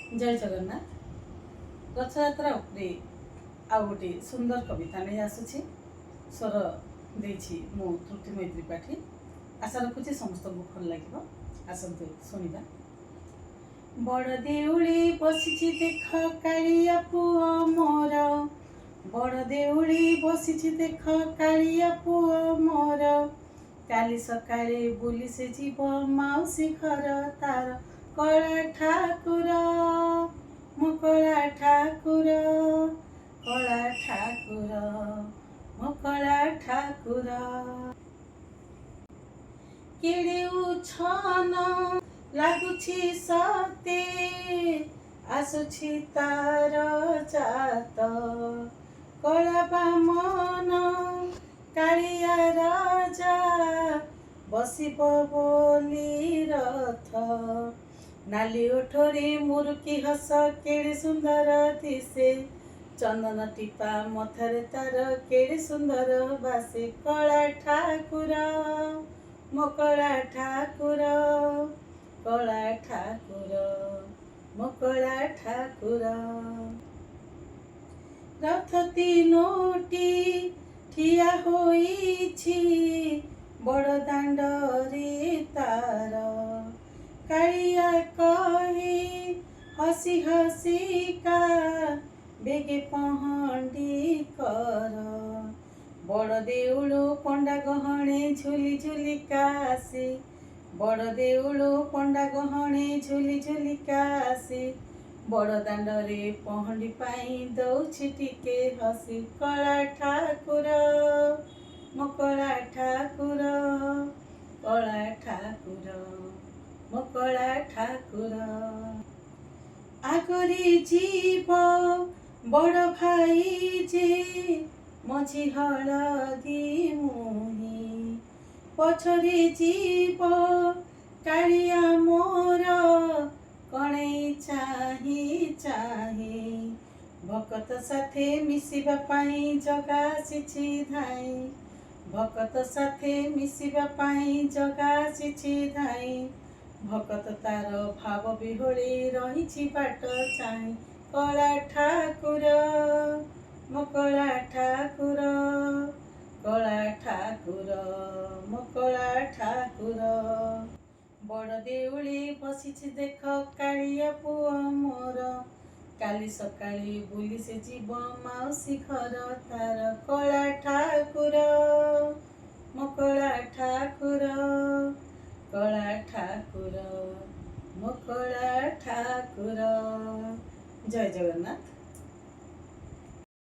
जय जगन्नाथ। रथयात्रा उपरे आ गोटे सुंदर कविता नहीं आसुछि। स्वर देछि मु त्रुटि मैत्री पाठी। आशा रखुछि समस्त को भल लागिबो। आसंतु सुनिबा। बड़ देउली बसिछि देख कालिया पुओ मोर, बड़ देउली बसिछि देख कालिया पुओ मोर, काली सकाळे बुली से जीव माउसी घर तार कला ठाकुर, मो कला ठाकुर, कला ठाकुर, मो कला ठाकुर। केड़े उछन लागुछि सते, आसुछि तार जात, कला बामन कालिया राजा बसिब बोली रथ, नाली ओठरे मुरुकी हस केड़े सुंदर दिसे, चंदन टीपा मथरे तार केड़े सुंदर बासे, कला ठाकुर, मो कला ठाकुर, कला ठाकुर, मो कला ठाकुर। रथ तीनोटी ठिया होइछि बड़ दांडरे तार, कालिया कही हसी हसीका बेगे पहंडी कर, बड़ देउळु पंडा गहणे झुली झुली कासी, बड़ देउळु पंडा गहणे झुली झुली कासी, बड़ दांडरे पहंडी पाई दउछि टिके हसी, कला ठाकुर, मो कला ठाकुर, कला ठाकुर, मो कला ठाकुर। आगरी जीव बड़ भाई जे मझी हलदी मुही, पछरे जीव कालिया मोर कणे चाही चाही, भकत साथे मिसिबा पाई जगासिछि धाई, भकत साथे मिसिबा पाई जगासिछि धाई, भकत तार भाव बिहोली रहिछि बाट चाई, कला ठाकुर, मो कला ठाकुर, कला ठाकुर, मो कला ठाकुर। बड़ देउली बसिछि देख कालिया पुओ मोर, काली सकाळे बुली से जीव माउसी घर तार, कला ठाकुर, मो कला ठाकुर, कला ठाकुर, मो कला ठाकुर। जय जगन्नाथ।